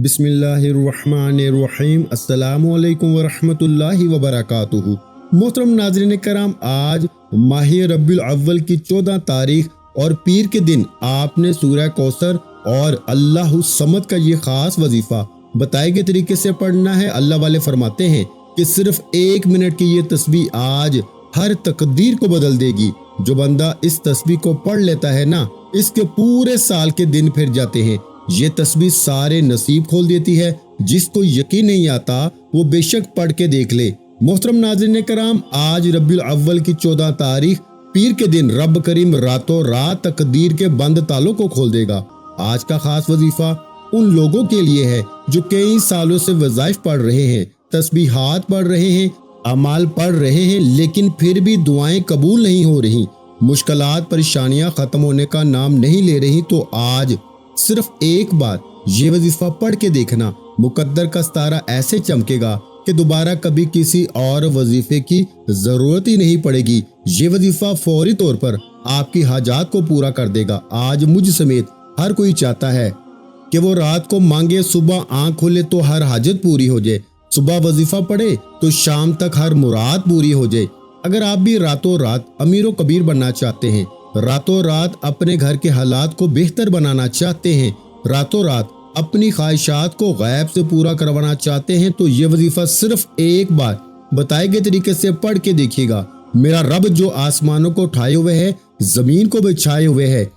बिस्मिल्लाहिर्रहमानिर्रहीम। अस्सलामु अलैकुम वरहमतुल्लाहि वबरकातुहू। मोहतरम नाज़रीन कराम, आज माह रब्बिउल अव्वल की 14 तारीख और पीर के दिन आपने सूरह कौसर और अल्लाहु समद का ये खास वजीफा बताए गए तरीके से पढ़ना है। अल्लाह वाले फरमाते हैं कि सिर्फ 1 मिनट की ये तस्बीह आज हर तकदीर को बदल देगी। जो बंदा इस तस्बीह को पढ़ लेता है ना, इसके पूरे साल के दिन फिर जाते हैं। ये तस्बीह सारे नसीब खोल देती है। जिसको यकीन नहीं आता वो बेशक पढ़ के देख ले। मोहतरम नाज़रीन कराम, आज रब्बिउल अव्वल की 14 तारीख पीर के दिन रब करीम रातों रात तकदीर के बंद तालों को खोल देगा। आज का खास वजीफा उन लोगों के लिए है जो कई सालों से वज़ाइफ पढ़ रहे हैं, तस्बीहात पढ़ रहे हैं, अमाल पढ़ रहे हैं, लेकिन फिर भी दुआएं कबूल नहीं हो रही, मुश्किलात परेशानियां खत्म होने का नाम नहीं ले रही। तो आज सिर्फ एक बार ये वजीफा पढ़ के देखना, मुकद्दर का सितारा ऐसे चमकेगा कि दोबारा कभी किसी और वजीफे की जरूरत ही नहीं पड़ेगी। ये वजीफा फौरी तौर पर आपकी हाजात को पूरा कर देगा। आज मुझ समेत हर कोई चाहता है कि वो रात को मांगे, सुबह आंख खोले तो हर हाजत पूरी हो जाए, सुबह वजीफा पढ़े तो शाम तक हर मुराद पूरी हो जाए। अगर आप भी रातों रात अमीरो कबीर बनना चाहते हैं, रातों रात अपने घर के हालात को बेहतर बनाना चाहते हैं, रातों रात अपनी ख्वाहिशात को गैब से पूरा करवाना चाहते हैं, तो ये वजीफा सिर्फ एक बार बताए गए तरीके से पढ़ के देखिएगा। मेरा रब जो आसमानों को उठाए हुए है, जमीन को बिछाए हुए है,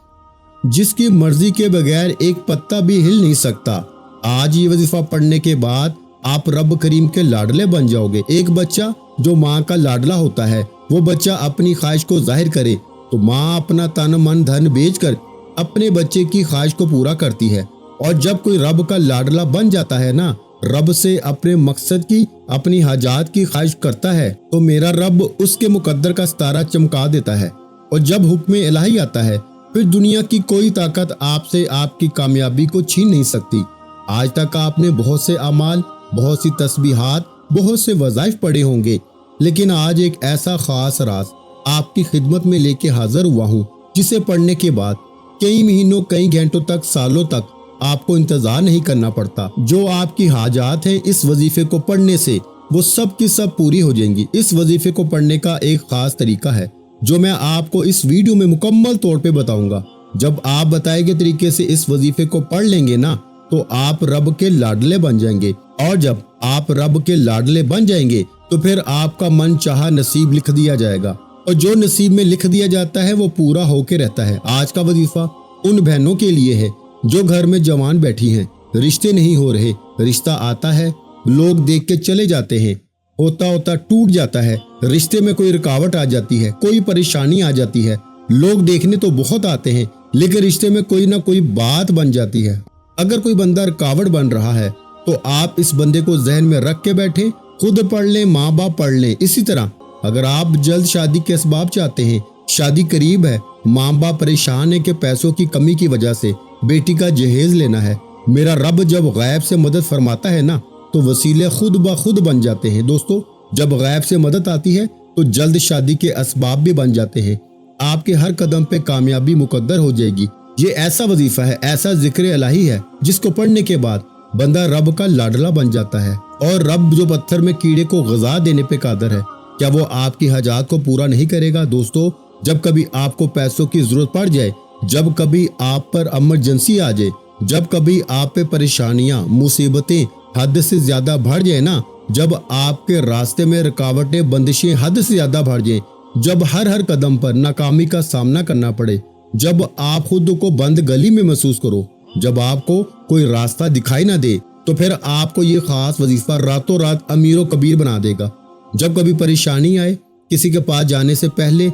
जिसकी मर्जी के बगैर एक पत्ता भी हिल नहीं सकता। आज ये वजीफा पढ़ने के बाद आप रब करीम के लाडले बन जाओगे। एक बच्चा जो माँ का लाडला होता है, वो बच्चा अपनी ख्वाहिश को जाहिर करे तो माँ अपना तन मन धन बेचकर अपने बच्चे की ख्वाहिश को पूरा करती है। और जब कोई रब का लाडला बन जाता है ना, रब से अपने मकसद की, अपनी हाजात की ख्वाहिश करता है, तो मेरा रब उसके मुकद्दर का सितारा चमका देता है। और जब हुक्म इलाही आता है, फिर दुनिया की कोई ताकत आपसे आपकी कामयाबी को छीन नहीं सकती। आज तक आपने बहुत से अमाल, बहुत सी तस्बीहात, बहुत से वज़ाइफ पढ़े होंगे, लेकिन आज एक ऐसा खास राज आपकी खिदमत में लेके हाजिर हुआ हूँ, जिसे पढ़ने के बाद कई महीनों, कई घंटों तक, सालों तक आपको इंतजार नहीं करना पड़ता। जो आपकी हाजात है इस वजीफे को पढ़ने से वो सब की सब पूरी हो जाएंगी। इस वजीफे को पढ़ने का एक खास तरीका है जो मैं आपको इस वीडियो में मुकम्मल तौर पे बताऊंगा। जब आप बताए गए तरीके से इस वजीफे को पढ़ लेंगे ना, तो आप रब के लाडले बन जाएंगे। और जब आप रब के लाडले बन जाएंगे तो फिर आपका मन चाहा नसीब लिख दिया जाएगा, और जो नसीब में लिख दिया जाता है वो पूरा होके रहता है। आज का वजीफा उन बहनों के लिए है जो घर में जवान बैठी हैं, रिश्ते नहीं हो रहे, रिश्ता आता है, लोग देख के चले जाते हैं, होता होता टूट जाता है, रिश्ते में कोई रुकावट आ जाती है, कोई परेशानी आ जाती है, लोग देखने तो बहुत आते हैं लेकिन रिश्ते में कोई ना कोई बात बन जाती है। अगर कोई बंदा रुकावट बन रहा है तो आप इस बंदे को जहन में रख के बैठे, खुद पढ़ लें, माँ बाप पढ़ लें। इसी तरह अगर आप जल्द शादी के असबाब चाहते हैं, शादी करीब है, माँ बाप परेशान है कि पैसों की कमी की वजह से बेटी का जहेज लेना है, मेरा रब जब गैब से मदद फरमाता है ना, तो वसीले खुद ब खुद बन जाते हैं। दोस्तों, जब गैब से मदद आती है तो जल्द शादी के असबाब भी बन जाते हैं। आपके हर कदम पे कामयाबी मुकद्दर हो जाएगी। ये ऐसा वजीफा है, ऐसा जिक्र इलाही है, जिसको पढ़ने के बाद बंदा रब का लाडला बन जाता है। और रब जो पत्थर में कीड़े को ग़िज़ा देने पे कादर है, क्या वो आपकी हाजात को पूरा नहीं करेगा? दोस्तों, जब कभी आपको पैसों की जरूरत पड़ जाए, जब कभी आप पर इमरजेंसी आ जाए, जब कभी आप पे परेशानियां, मुसीबतें हद से ज्यादा बढ़ जाए ना, जब आपके रास्ते में रुकावटें, बंदिशें हद से ज्यादा बढ़ जाए, जब हर कदम पर नाकामी का सामना करना पड़े, जब आप खुद को बंद गली में महसूस करो, जब आपको कोई रास्ता दिखाई ना दे, तो फिर आपको ये खास वजीफा रातों रात अमीरो कबीर बना देगा। जब कभी परेशानी आए, किसी के पास जाने से पहले,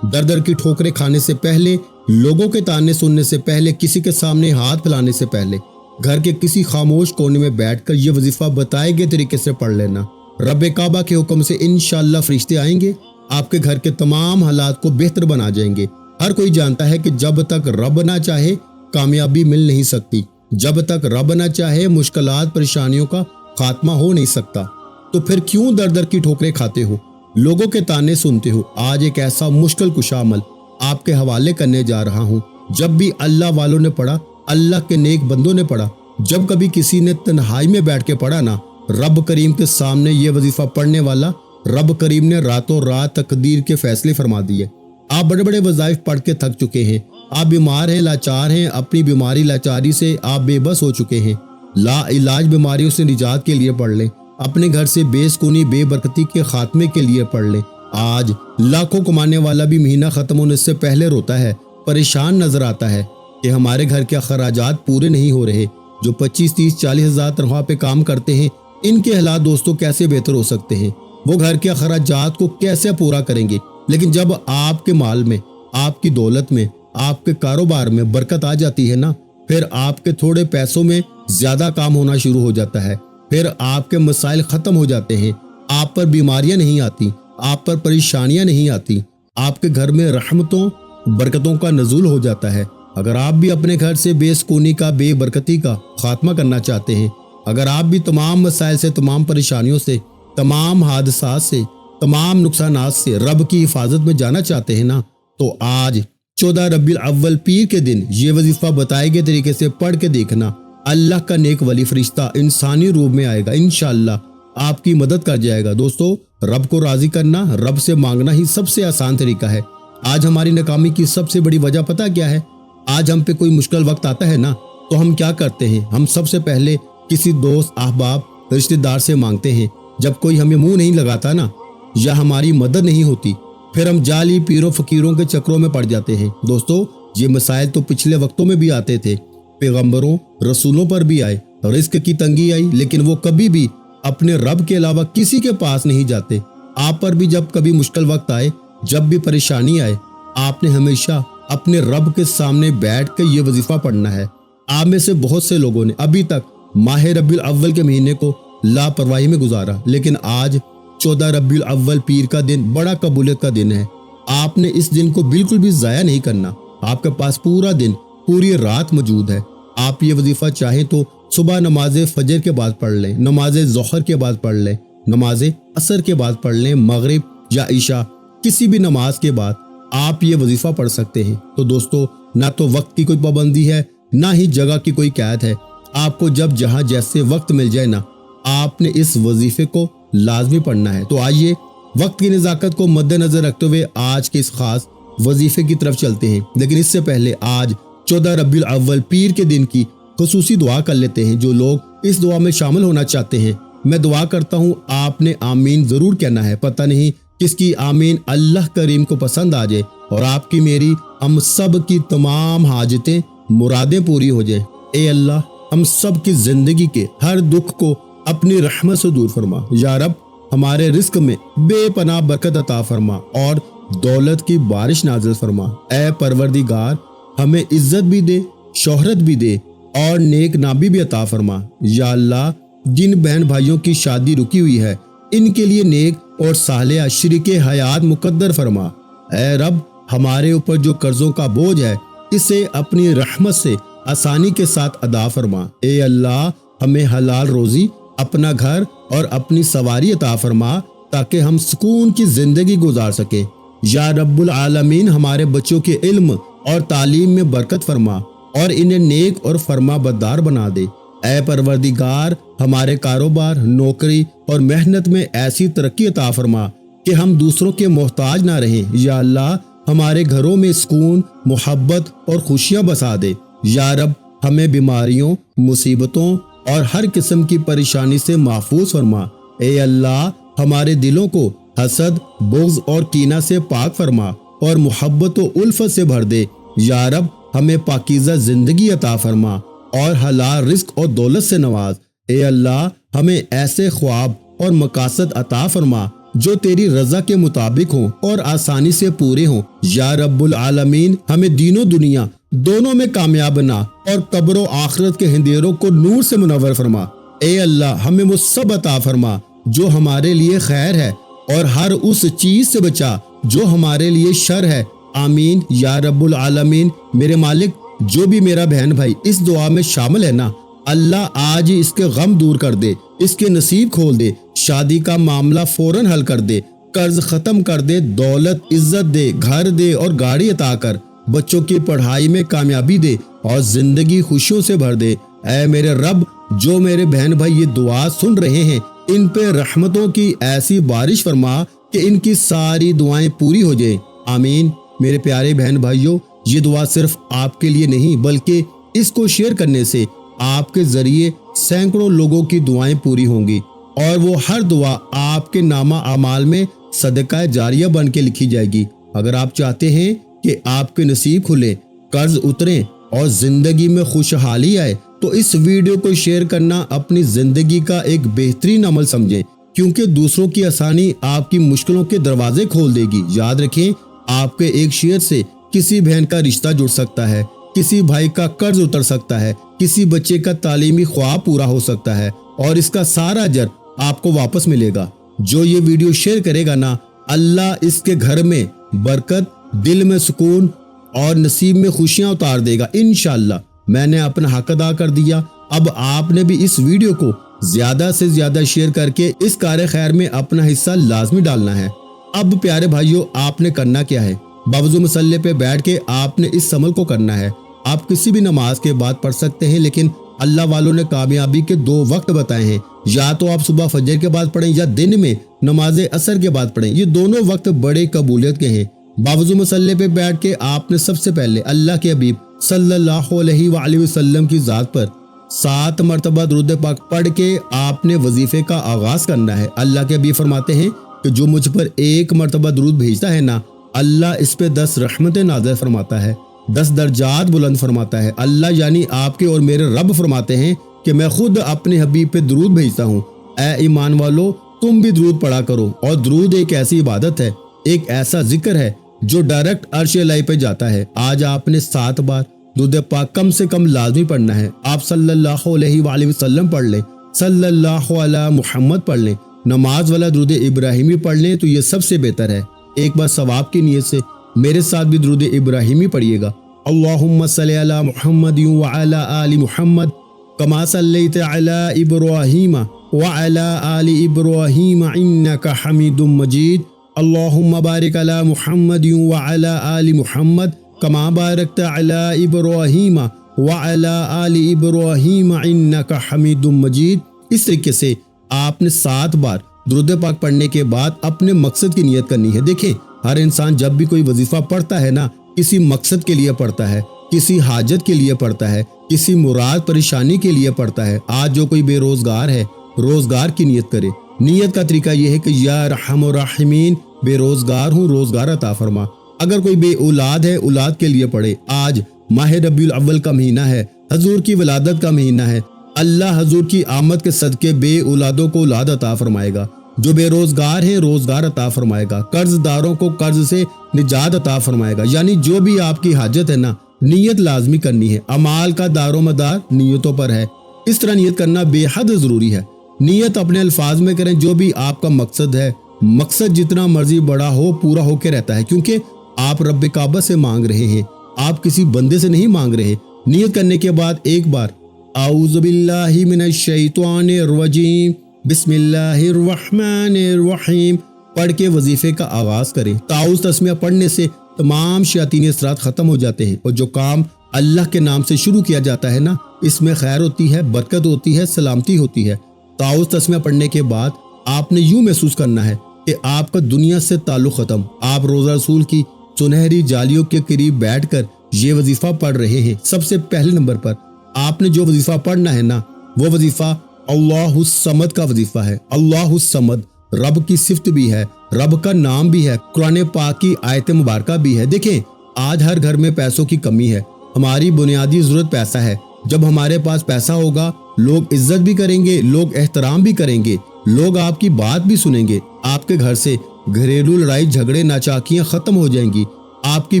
दर दर की ठोकरें खाने से पहले, लोगों के ताने सुनने से पहले, किसी के सामने हाथ फैलाने से पहले, घर के किसी खामोश कोने में बैठकर ये वजीफा बताए गए तरीके से पढ़ लेना। रब काबा के हुक्म से इंशाअल्लाह फरिश्ते आएंगे, आपके घर के तमाम हालात को बेहतर बना जाएंगे। हर कोई जानता है कि जब तक रब ना चाहे कामयाबी मिल नहीं सकती, जब तक रब ना चाहे मुश्किलात परेशानियों का खात्मा हो नहीं सकता। तो फिर क्यों दर दर की ठोकरें खाते हो, लोगों के ताने सुनते हो? आज एक ऐसा मुश्किल कुशा अमल आपके हवाले करने जा रहा हूँ। जब भी अल्लाह वालों ने पढ़ा, अल्लाह के नेक बंदों ने पढ़ा, جب کبھی کسی نے تنہائی میں بیٹھ کے پڑھا نا رب کریم کے سامنے یہ وظیفہ پڑھنے والا، رب کریم نے راتوں رات تقدیر کے فیصلے فرما دیے۔ آپ بڑے بڑے وظائف پڑھ کے تھک چکے ہیں، آپ بیمار ہیں، لاچار ہیں، اپنی بیماری لاچاری سے آپ بے بس ہو چکے ہیں، لا علاج بیماریوں سے نجات کے لیے پڑھ لیں، اپنے گھر سے بے سکونی بے برکتی کے خاتمے کے لیے پڑھ لیں۔ آج لاکھوں کمانے والا بھی مہینہ ختم ہونے سے پہلے روتا ہے، پریشان نظر آتا ہے کہ ہمارے گھر کے اخراجات پورے نہیں ہو رہے۔ جو 25 30 40 ہزار تنخواہ پہ کام کرتے ہیں، ان کے حالات دوستوں کیسے بہتر ہو سکتے ہیں؟ وہ گھر کے اخراجات کو کیسے پورا کریں گے؟ لیکن جب آپ کے مال میں، آپ کی دولت میں، آپ کے کاروبار میں برکت آ جاتی ہے نا، پھر آپ کے تھوڑے پیسوں میں زیادہ کام ہونا شروع ہو جاتا ہے، پھر آپ کے مسائل ختم ہو جاتے ہیں، آپ پر بیماریاں نہیں آتی، آپ پر پریشانیاں نہیں آتی، آپ کے گھر میں رحمتوں برکتوں کا نزول ہو جاتا ہے۔ اگر آپ بھی اپنے گھر سے بے سکونی کا، بے برکتی کا خاتمہ کرنا چاہتے ہیں، اگر آپ بھی تمام مسائل سے، تمام پریشانیوں سے، تمام حادثات سے، تمام نقصانات سے رب کی حفاظت میں جانا چاہتے ہیں نا، تو آج 14 ربیع الاول پیر کے دن یہ وظیفہ بتائے گئے طریقے سے پڑھ کے دیکھنا، اللہ کا نیک ولی فرشتہ انسانی روپ میں آئے گا، انشاءاللہ آپ کی مدد کر جائے گا۔ دوستو، رب کو راضی کرنا، رب سے مانگنا ہی سب سے آسان طریقہ ہے۔ آج ہماری ناکامی کی سب سے بڑی وجہ پتہ کیا ہے؟ آج ہم پہ کوئی مشکل وقت آتا ہے نا، تو ہم کیا کرتے ہیں؟ ہم سب سے پہلے کسی دوست، احباب، رشتہ دار سے مانگتے ہیں۔ جب کوئی ہمیں منہ نہیں لگاتا نا، یا ہماری مدد نہیں ہوتی، پھر ہم جعلی پیروں فقیروں کے چکروں میں پڑ جاتے ہیں۔ دوستو، یہ مسائل تو پچھلے وقتوں میں بھی آتے تھے، پیغمبروں، رسولوں پر بھی آئے، رزق کی تنگی آئی، لیکن وہ کبھی بھی اپنے رب کے علاوہ کسی کے پاس نہیں جاتے۔ آپ پر بھی جب کبھی مشکل وقت آئے، جب بھی پریشانی آئے، آپ نے ہمیشہ اپنے رب کے سامنے بیٹھ کے یہ وظیفہ پڑھنا ہے۔ آپ میں سے بہت سے لوگوں نے ابھی تک ماہ ربیع الاول کے مہینے کو لاپرواہی میں گزارا، لیکن آج 14 ربیع الاول پیر کا دن بڑا قبولیت کا دن ہے۔ آپ نے اس دن کو بالکل بھی ضائع نہیں کرنا۔ آپ کے پاس پورا دن، پوری رات موجود ہے۔ آپ یہ وظیفہ چاہیں تو صبح نماز فجر کے بعد پڑھ لیں، نماز ظہر کے بعد پڑھ لیں، نماز عصر کے بعد پڑھ لیں، مغرب یا عشاء کسی بھی نماز کے بعد آپ یہ وظیفہ پڑھ سکتے ہیں۔ تو دوستو، نہ تو وقت کی کوئی پابندی ہے، نہ ہی جگہ کی کوئی قید ہے۔ آپ کو جب جہاں جیسے وقت مل جائے نا، آپ نے اس وظیفے کو لازمی پڑھنا ہے۔ تو آئیے وقت کی نزاکت کو مد نظر رکھتے ہوئے آج کے اس خاص وظیفے کی طرف چلتے ہیں، لیکن اس سے پہلے آج 14 ربیع الاول پیر کے دن کی خصوصی دعا کر لیتے ہیں۔ جو لوگ اس دعا میں شامل ہونا چاہتے ہیں، میں دعا کرتا ہوں آپ نے آمین ضرور کہنا ہے۔ پتہ نہیں کس کی آمین اللہ کریم کو پسند آ جائے اور آپ کی، میری، ہم سب کی تمام حاجتیں، مرادیں پوری ہو جائیں۔ اے اللہ، ہم سب کی زندگی کے ہر دکھ کو اپنی رحمت سے دور فرما۔ یا رب، ہمارے رزق میں بے پناہ برکت عطا فرما اور دولت کی بارش نازل فرما۔ اے پروردگار، ہمیں عزت بھی دے، شہرت بھی دے اور نیک نامی بھی عطا فرما۔ یا اللہ، جن بہن بھائیوں کی شادی رکی ہوئی ہے، ان کے لیے نیک اور صالحہ شریک حیات مقدر فرما۔ اے رب، ہمارے اوپر جو قرضوں کا بوجھ ہے، اسے اپنی رحمت سے آسانی کے ساتھ ادا فرما۔ اے اللہ، ہمیں حلال روزی، اپنا گھر اور اپنی سواری عطا فرما تاکہ ہم سکون کی زندگی گزار سکیں۔ یا رب العالمین، ہمارے بچوں کے علم اور تعلیم میں برکت فرما اور انہیں نیک اور فرما بردار بنا دے۔ اے پروردگار، ہمارے کاروبار، نوکری اور محنت میں ایسی ترقی عطا فرما کہ ہم دوسروں کے محتاج نہ رہیں۔ یا اللہ، ہمارے گھروں میں سکون، محبت اور خوشیاں بسا دے۔ یا رب، ہمیں بیماریوں، مصیبتوں اور ہر قسم کی پریشانی سے محفوظ فرما۔ اے اللہ، ہمارے دلوں کو حسد، بغض اور کینہ سے پاک فرما اور محبت و الفت سے بھر دے۔ یا رب، ہمیں پاکیزہ زندگی عطا فرما اور حلال رزق اور دولت سے نواز۔ اے اللہ، ہمیں ایسے خواب اور مقاصد عطا فرما جو تیری رضا کے مطابق ہوں اور آسانی سے پورے ہوں۔ یا رب العالمین، ہمیں دین و دنیا دونوں میں کامیاب بنا اور قبر و آخرت کے اندھیروں کو نور سے منور فرما۔ اے اللہ، ہمیں وہ سب عطا فرما جو ہمارے لیے خیر ہے اور ہر اس چیز سے بچا جو ہمارے لیے شر ہے۔ آمین یا رب العالمین۔ میرے مالک، جو بھی میرا بہن بھائی اس دعا میں شامل ہے نا، اللہ آج ہی اس کے غم دور کر دے، اس کے نصیب کھول دے، شادی کا معاملہ فوراً حل کر دے، قرض ختم کر دے، دولت، عزت دے، گھر دے اور گاڑی عطا کر، بچوں کی پڑھائی میں کامیابی دے اور زندگی خوشیوں سے بھر دے۔ اے میرے رب جو میرے بہن بھائی یہ دعا سن رہے ہیں ان پہ رحمتوں کی ایسی بارش فرما کہ ان کی ساری دعائیں پوری ہو جائیں، آمین۔ میرے پیارے بہن بھائیوں، یہ دعا صرف آپ کے لیے نہیں بلکہ اس کو شیئر کرنے سے آپ کے ذریعے سینکڑوں لوگوں کی دعائیں پوری ہوں گی اور وہ ہر دعا آپ کے نامہ اعمال میں صدقہ جاریہ بن کے لکھی جائے گی۔ اگر آپ چاہتے ہیں کہ آپ کے نصیب کھلے، قرض اتریں اور زندگی میں خوشحالی آئے تو اس ویڈیو کو شیئر کرنا اپنی زندگی کا ایک بہترین عمل سمجھیں، کیونکہ دوسروں کی آسانی آپ کی مشکلوں کے دروازے کھول دے گی۔ یاد رکھیں، آپ کے ایک شیئر سے کسی بہن کا رشتہ جڑ سکتا ہے، کسی بھائی کا قرض اتر سکتا ہے، کسی بچے کا تعلیمی خواب پورا ہو سکتا ہے اور اس کا سارا اجر آپ کو واپس ملے گا۔ جو یہ ویڈیو شیئر کرے گا نا، اللہ اس کے گھر میں برکت، دل میں سکون اور نصیب میں خوشیاں اتار دے گا انشاءاللہ۔ میں نے اپنا حق ادا کر دیا، اب آپ نے بھی اس ویڈیو کو زیادہ سے زیادہ شیئر کر کے اس کار خیر میں اپنا حصہ لازمی ڈالنا ہے۔ اب پیارے بھائیوں، آپ نے کرنا کیا ہے؟ باوضو مصلی پہ بیٹھ کے آپ نے اس عمل کو کرنا ہے۔ آپ کسی بھی نماز کے بعد پڑھ سکتے ہیں، لیکن اللہ والوں نے کامیابی کے 2 وقت بتائے ہیں، یا تو آپ صبح فجر کے بعد پڑھیں یا دن میں نماز عصر کے بعد پڑھیں۔ یہ دونوں وقت بڑے قبولیت کے ہیں۔ باوضو مصلی پہ بیٹھ کے آپ نے سب سے پہلے اللہ کے حبیب صلی اللہ علیہ وآلہ وسلم کی ذات پر 7 مرتبہ درود پاک پڑھ کے آپ نے وظیفے کا آغاز کرنا ہے۔ اللہ کے حبیب فرماتے ہیں کہ جو مجھ پر 1 مرتبہ درود بھیجتا ہے نا، اللہ اس پہ 10 رحمتیں نازل فرماتا ہے، 10 درجات بلند فرماتا ہے۔ اللہ یعنی آپ کے اور میرے رب فرماتے ہیں کہ میں خود اپنے حبیب پہ درود بھیجتا ہوں۔ اے ایمان والو، تم بھی درود پڑھا کرو۔ اور درود ایک ایسی عبادت ہے، ایک ایسا ذکر ہے جو ڈائریکٹ عرش الہی پہ جاتا ہے۔ آج آپ نے 7 بار درود پاک کم سے کم لازمی پڑھنا ہے۔ آپ صلی اللہ علیہ وآلہ وسلم پڑھ لیں، صلی اللہ علی محمد پڑھ لیں، نماز والا درود ابراہیمی پڑھ لیں تو یہ سب سے بہتر ہے۔ ایک بار ثواب کی نیت سے میرے ساتھ بھی درود ابراہیمی پڑھیے گا۔ اللہم صلی علی محمد وعلی آل محمد کما صلیت علی ابراہیم وعلی آل ابراہیم انک حمید مجید۔ اللہم بارک علی محمد وعلی آل محمد کما بارکت علی ابراہیم وعلی آل ابراہیم انک حمید مجید۔ اس طریقے سے آپ نے 7 بار درود پاک پڑھنے کے بعد اپنے مقصد کی نیت کرنی ہے۔ دیکھیں، ہر انسان جب بھی کوئی وظیفہ پڑھتا ہے نا، کسی مقصد کے لیے پڑھتا ہے، کسی حاجت کے لیے پڑھتا ہے، کسی مراد پریشانی کے لیے پڑھتا ہے۔ آج جو کوئی بے روزگار ہے، روزگار کی نیت کرے۔ نیت کا طریقہ یہ ہے کہ یا رحم الراحمین، بے روزگار ہوں، روزگار عطا فرما۔ اگر کوئی بے اولاد ہے، اولاد کے لیے پڑھے۔ آج ماہ ربیع الاول کا مہینہ ہے، حضور کی ولادت کا مہینہ ہے۔ اللہ حضور کی آمد کے صدقے بے اولادوں کو اولاد عطا فرمائے گا۔ جو بے روزگار ہیں، روزگار عطا فرمائے گا۔ قرض داروں کو قرض سے نجات عطا فرمائے گا۔ یعنی جو بھی آپ کی حاجت ہے نا، نیت لازمی کرنی ہے۔ اعمال کا دار و مدار نیتوں پر ہے، اس طرح نیت کرنا بے حد ضروری ہے۔ نیت اپنے الفاظ میں کریں، جو بھی آپ کا مقصد ہے، مقصد جتنا مرضی بڑا ہو پورا ہو کے رہتا ہے، کیونکہ آپ رب کعبہ سے مانگ رہے ہیں، آپ کسی بندے سے نہیں مانگ رہے۔ نیت کرنے کے بعد ایک بار اعوذ باللہ من الشیطان الرجیم بسم اللہ الرحمن الرحیم پڑھ کے وظیفے کا آغاز کریں۔ تعوذ تسمیہ پڑھنے سے تمام شیاطین اثرات ختم ہو جاتے ہیں، اور جو کام اللہ کے نام سے شروع کیا جاتا ہے نا، اس میں خیر ہوتی ہے، برکت ہوتی ہے، سلامتی ہوتی ہے۔ تعوذ تسمیہ پڑھنے کے بعد آپ نے یوں محسوس کرنا ہے کہ آپ کا دنیا سے تعلق ختم۔ آپ روزہ رسول کی سنہری جالیوں کے قریب بیٹھ کر یہ وظیفہ پڑھ رہے ہیں۔ سب سے پہلے نمبر پر آپ نے جو وظیفہ پڑھنا ہے نا، وہ وظیفہ اللہ الصمد کا وظیفہ ہے۔ اللہ الصمد رب کی صفت بھی ہے، رب کا نام بھی ہے، قرآن پاک کی آیت مبارکہ بھی ہے۔ دیکھیں، آج ہر گھر میں پیسوں کی کمی ہے، ہماری بنیادی ضرورت پیسہ ہے۔ جب ہمارے پاس پیسہ ہوگا، لوگ عزت بھی کریں گے، لوگ احترام بھی کریں گے، لوگ آپ کی بات بھی سنیں گے۔ آپ کے گھر سے گھریلو لڑائی جھگڑے ناچاکیاں ختم ہو جائیں گی، آپ کی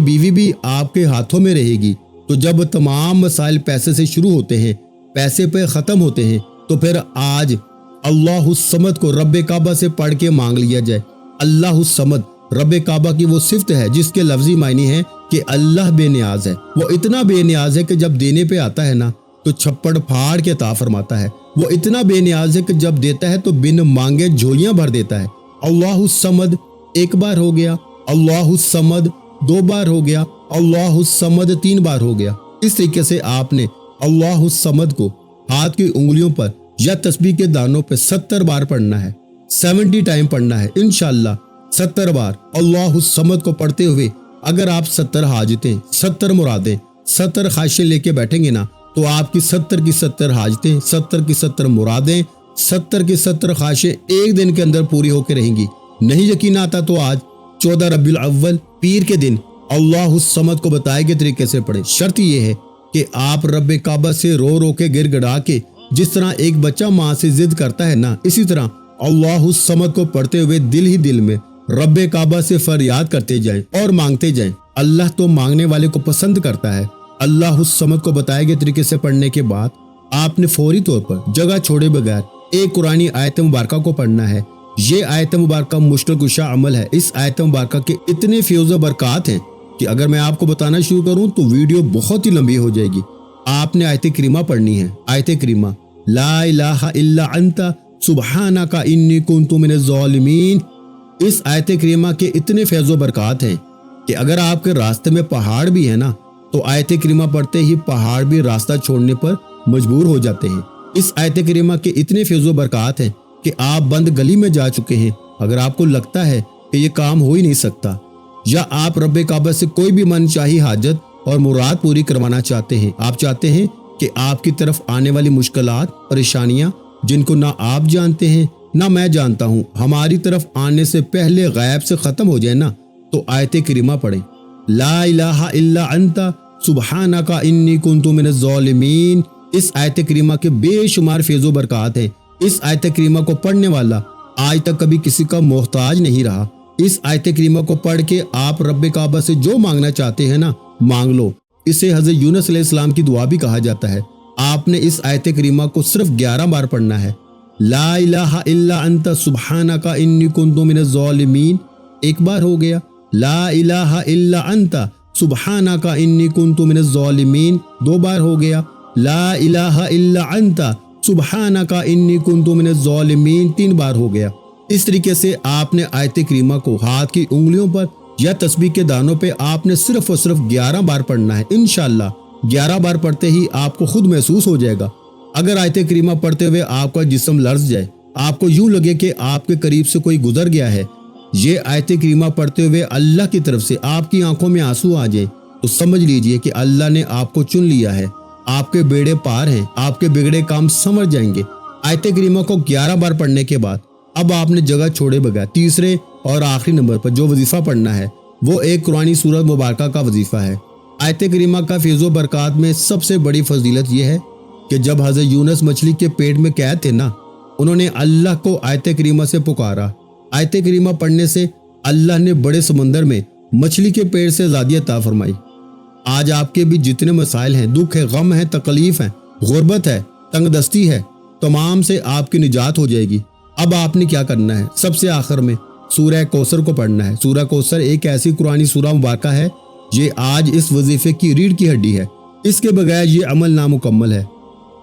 بیوی بھی آپ کے ہاتھوں میں رہے گی۔ تو جب تمام مسائل پیسے سے شروع ہوتے ہیں، پیسے پہ ختم ہوتے ہیں، تو پھر آج اللہ الصمد کو رب کعبہ سے پڑھ کے مانگ لیا جائے۔ اللہ الصمد رب کعبہ کی وہ صفت ہے جس کے لفظی معنی ہے کہ اللہ بے نیاز ہے۔ وہ اتنا بے نیاز ہے کہ جب دینے پہ آتا ہے نا تو چھپڑ پھاڑ کے عطا فرماتا ہے۔ وہ اتنا بے نیاز ہے کہ جب دیتا ہے تو بن مانگے جھولیاں بھر دیتا ہے۔ اللہ الصمد ایک بار ہو گیا، اللہ الصمد 2 بار ہو گیا، اللہ الصمد 3 بار ہو گیا۔ اس طریقے سے آپ نے اللہ الصمد کو हाथ की उंगलियों पर या तस्बीह के दानों पे 70 बार पढ़ना है, 70 टाइम पढ़ना है इंशाअल्लाह। 70 बार अल्लाहु समद को पढ़ते हुए अगर आप 70 हाजतें, 70 मुरादें, 70 ख्वाहिशें लेके बैठेंगे ना, तो आपकी 70 की 70 हाजतें, 70 की 70 मुरादें, 70 की 70 ख्वाहिशें एक दिन के अंदर पूरी होकर रहेंगी। नहीं यकीन आता तो आज 14 रबीउल अव्वल पीर के दिन अल्लाहु समद को बताए गए तरीके से पढ़े। शर्त यह है कि आप रब्बे काबा से रो रो के गिड़गिड़ा के, जिस तरह एक बच्चा माँ से जिद करता है ना, इसी तरह अल्लाहु समद को पढ़ते हुए दिल ही दिल में रब्बे काबा से फरियाद करते जाएं और मांगते जाएं। अल्लाह तो मांगने वाले को पसंद करता है। अल्लाहु समद को बताए गए तरीके से पढ़ने के बाद आपने फौरी तौर पर जगह छोड़े बगैर एक कुरानी आयत मुबारका को पढ़ना है। ये आयत मुबारका मुश्किल कुशा अमल है। इस आयत मुबारका के इतने फ्यूज़ व बरक़ात हैं कि अगर मैं आपको बताना शुरू करूं तो वीडियो बहुत ही लंबी हो जाएगी। आपने आयत करीमा पढ़नी है। आयत करीमा ला इलाहा इल्ला अंता सुब्हानका इन्नी कुन्तु मिनज़ ज़ालिमीन। इस आयत करीमा के इतने फैज़ व बरक़ात हैं कि अगर आपके रास्ते में पहाड़ भी है ना, तो आयत करीमा पढ़ते ही पहाड़ भी रास्ता छोड़ने पर मजबूर हो जाते हैं। इस आयत करीमा के इतने फैज़ व बरक़ात हैं कि आप बंद गली में जा चुके हैं। अगर आपको लगता है कि ये काम हो ही नहीं सकता, या आप रब्बे काबा से कोई भी मनचाही हाजत और मुराद पूरी करवाना चाहते हैं, आप चाहते हैं कि आपकी तरफ आने वाली मुश्किलात, परेशानियां जिनको ना आप जानते हैं ना मैं जानता हूं, हमारी तरफ आने से पहले गैब से खत्म हो जाए ना, तो आयत करीमा पढ़ें। ला इलाहा इल्ला अंता सुब्हानका इन्नी कुन्तु मिनज़ ज़ालिमीन। इस आयत करीमा के बेशुमार फैज़ व बरक़ात हैं। इस आयत करीमा को पढ़ने वाला आज तक कभी किसी का मोहताज नहीं रहा। इस आयत करीमा को पढ़ के आप रब्बे काबा से जो मांगना चाहते हैं ना, मांग लो। इसे हज़रत यूनुस अलैहिस्सलाम की दुआ भी कहा जाता है। आपने इस आयत करीमा को सिर्फ 11 बार पढ़ना है। ला इलाहा इल्ला अंता सुब्हानका इन्नी कुन्तु मिनज़ ज़ालिमीन एक बार हो गया। ला इलाहा इल्ला अंता सुब्हानका इन्नी कुन्तु मिनज़ ज़ालिमीन 2 बार हो गया। ला इलाहा इल्ला अंता सुब्हानका इन्नी कुन्तु मिनज़ ज़ालिमीन 3 बार हो गया। इस तरीके से आपने आयत करीमा को हाथ की उंगलियों पर या तस्बीह के दानों पे आपने सिर्फ और सिर्फ 11 बार पढ़ना है। इंशाअल्लाह 11 बार पढ़ते ही आपको खुद महसूस हो जाएगा। अगर आयत करीमा पढ़ते हुए आपका जिस्म लर्ज जाए, आपको यूं लगे कि आपके करीब से कोई गुजर गया है, ये आयत करीमा पढ़ते हुए अल्लाह की तरफ से आपकी आंखों में आंसू आ जाए, तो समझ लीजिए कि अल्लाह ने आपको चुन लिया है। आपके बेड़े पार हैं, आपके बिगड़े काम समझ जाएंगे। आयत करीमा को 11 बार पढ़ने के बाद अब आपने जगह छोड़े बगैर तीसरे और आखिरी नंबर पर जो वजीफा पढ़ना है वो एक कुरानी सूरत मुबारका का वजीफा है। आयत करीमा का फैज़ व बरक़ात में सबसे बड़ी फजीलत यह है कि जब हज़रत यूनुस मछली के पेट में कैद थे ना, उन्होंने अल्लाह को आयत करीमा से पुकारा। आयत करीमा पढ़ने से अल्लाह ने बड़े समंदर में मछली के पेट से आज़ादी अता फरमाई। आज आपके भी जितने मसाइल हैं, दुख है, गम है, तकलीफ है, गुर्बत है, तंगदस्ती है, तमाम से आपकी निजात हो जाएगी। अब आपने क्या करना है, सबसे आखिर में सूरह कौसर को पढ़ना है। सूरह कौसर एक ऐसी कुरानी सूरह मुबारका है, ये आज इस वजीफे की रीढ़ की हड्डी है। इसके बगैर ये अमल नामुकम्मल है।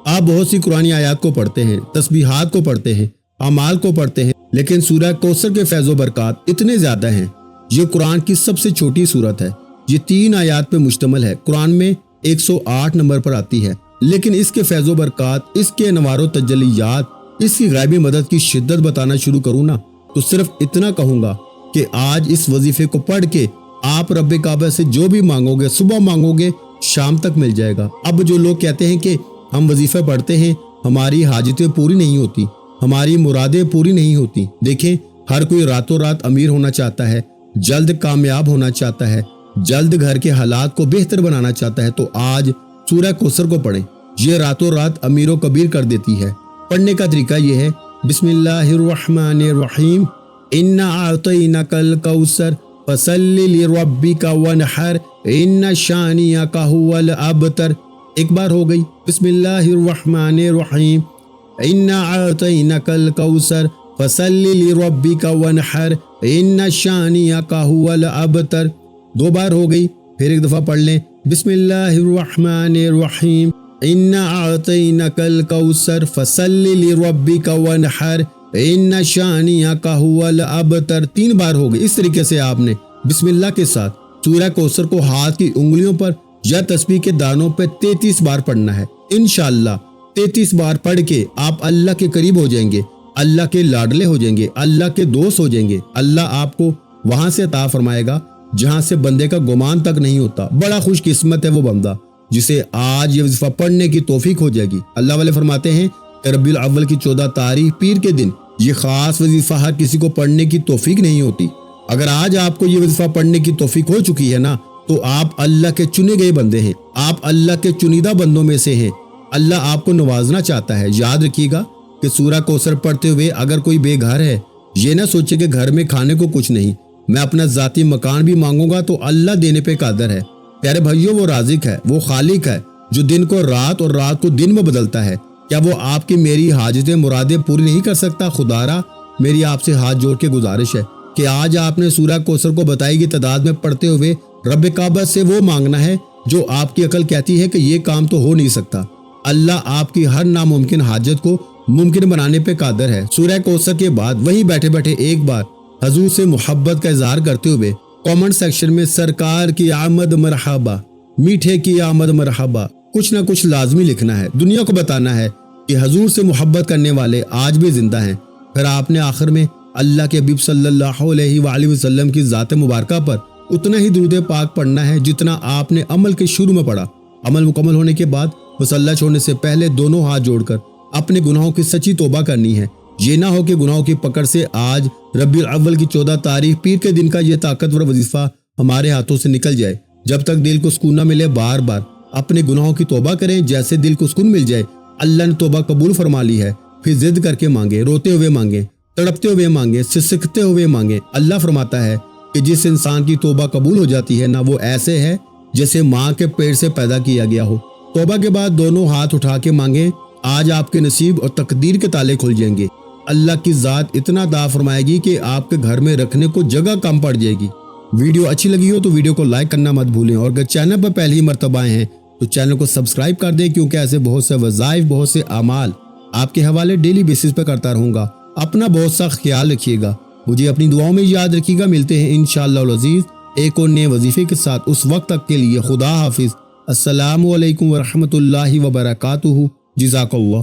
आप बहुत सी कुरानी आयात को पढ़ते हैं, तस्बीहात को पढ़ते हैं, अमाल को पढ़ते हैं, लेकिन सूरह कौसर के फैज़ व बरक़ात इतने ज़्यादा हैं। ये कुरान की सबसे छोटी सूरत है। ये 3 आयात पे मुश्तमिल है। कुरान में 108 नंबर पर आती है, लेकिन इसके फैज़ व बरक़ात, इसके नवारो तजल्लियात, इसकी गैबी मदद की शिद्दत बताना शुरू करूँ ना, तो सिर्फ इतना कहूँगा कि आज इस वजीफे को पढ़ के आप रब्बे काबा से जो भी मांगोगे, सुबह मांगोगे, शाम तक मिल जाएगा। अब जो लोग कहते हैं कि हम वजीफे पढ़ते हैं, हमारी हाजतें पूरी नहीं होती, हमारी मुरादें पूरी नहीं होती। देखें, हर कोई रातों रात अमीर होना चाहता है, जल्द कामयाब होना चाहता है, जल्द घर के हालात को बेहतर बनाना चाहता है, तो आज सूरह कौसर को पढ़ें। ये रातों रात अमीरों कबीर कर देती है। पढ़ने का तरीका ये है, बिस्मिल्लाहिर्रहमानिर्रहीम, इन्ना आतैनाकल कौसर फसल्लि लिरब्बिका वनहर इन्ना शानियका हुवल अबतर। एक बार हो गई। बिस्मिल्लाहिर्रहमानिर्रहीम, इन्ना आतैनाकल कौसर फसल्लि लिरब्बिका वनहर इन्ना शानियका हुवल अबतर। 2 बार हो गई। फिर एक दफ़ा पढ़ लें, बिस्मिल्लाहिर्रहमानिर्रहीम, इन्ना आतैनाकल कौसर फसल्लि लिरब्बिका वनहर इन्ना शानियका हुवल अबतर। 3 बार हो गई। इस तरीके से आपने बिस्मिल्लाह के साथ सूरह कौसर को हाथ की उंगलियों पर या तस्बीह के दानों पर 33 बार पढ़ना है। इंशाअल्लाह 33 बार पढ़ के आप अल्लाह के करीब हो जाएंगे, अल्लाह के लाडले हो जाएंगे, अल्लाह के दोस्त हो जाएंगे। अल्लाह आपको वहां से अता फरमाएगा जहां से बंदे का गुमान तक नहीं होता। बड़ा खुशकिस्मत है वो बंदा जिसे आज ये वजीफा पढ़ने की तौफीक हो जाएगी। अल्लाह वाले फरमाते हैं कि रबीउल अव्वल की 14 तारीख पीर के दिन ये खास वजीफा हर किसी को पढ़ने की तौफीक नहीं होती। अगर आज आपको ये वजीफा पढ़ने की तौफीक हो चुकी है ना, तो आप अल्लाह के चुने गए बंदे हैं, आप अल्लाह के चुनिंदा बंदों में से हैं। अल्लाह आपको नवाजना चाहता है। याद रखिएगा कि सूरह कौसर पढ़ते हुए अगर कोई बेघर है, ये ना सोचे कि घर में खाने को कुछ नहीं, मैं अपना जाती मकान भी मांगूंगा तो अल्लाह देने पे कादर है। प्यारे भाइयों, वो राज़िक है, वो खालिक है जो दिन को रात और रात को दिन में बदलता है। क्या वो आपकी मेरी हाजतें मुरादें पूरी नहीं कर सकता? खुदारा मेरी आपसे हाथ जोड़ के गुजारिश है कि आज आपने सूरह कौसर को बताई गई तादाद में पढ़ते हुए रब काबा से वो मांगना है जो आपकी अकल कहती है कि ये काम तो हो नहीं सकता। अल्लाह आपकी हर नामुमकिन हाजत को मुमकिन बनाने पे कादर है। सूरह कौसर के बाद वहीं बैठे बैठे एक बार हजूर से मोहब्बत का इजहार करते हुए कमेंट सेक्शन में सरकार की आमद मरहबा, मीठे की आमद मरहबा कुछ ना कुछ लाजमी लिखना है। दुनिया को बताना है कि हजूर से मोहब्बत करने वाले आज भी जिंदा हैं। फिर आपने आखिर में अल्लाह के हबीब सल्लल्लाहु अलैहि वसल्लम की ज़ात मुबारका पर उतना ही दुरूद पाक पढ़ना है जितना आपने अमल के शुरू में पढ़ा। अमल मुकम्मल होने के बाद मुसल्ला छोड़ने से पहले दोनों हाथ जोड़कर अपने गुनाहों की सच्ची तौबा करनी है। ये ना हो कि गुनाहों की पकड़ से आज रबीउल अव्वल की 14 तारीख पीर के दिन का ये ताकतवर वजीफा हमारे हाथों से निकल जाए। जब तक दिल को सुकून न मिले बार बार अपने गुनाहों की तौबा करें। जैसे दिल को सुकून मिल जाए, अल्लाह ने तौबा कबूल फरमा ली है, फिर जिद करके मांगे, रोते हुए मांगे, तड़पते हुए मांगे, सिसकते हुए मांगे। अल्लाह फरमाता है कि जिस इंसान की तौबा कबूल हो जाती है ना, वो ऐसे है जैसे माँ के पेट से पैदा किया गया हो। तौबा के बाद दोनों हाथ उठा के मांगे, आज आपके नसीब और तकदीर के ताले खुल जाएंगे। अल्लाह की ज़ात इतना दा फरमाएगी कि आपके घर में रखने को जगह कम पड़ जाएगी। वीडियो अच्छी लगी हो तो वीडियो को लाइक करना मत भूलें, और अगर चैनल पर पहली मर्तबा आए हैं तो चैनल को सब्सक्राइब कर दें, क्योंकि ऐसे बहुत से वज़ाइफ, बहुत से अमाल आपके हवाले डेली बेसिस पर करता रहूँगा। अपना बहुत सा ख्याल रखिएगा, मुझे अपनी दुआओं में याद रखिएगा। मिलते हैं इंशाअल्लाह अज़ीज़ एक और नए वजीफे के साथ। उस वक्त तक के लिए खुदा हाफिज़। अस्सलामु अलैकुम व रहमतुल्लाहि व बरकातुहू। जज़ाकल्लाह।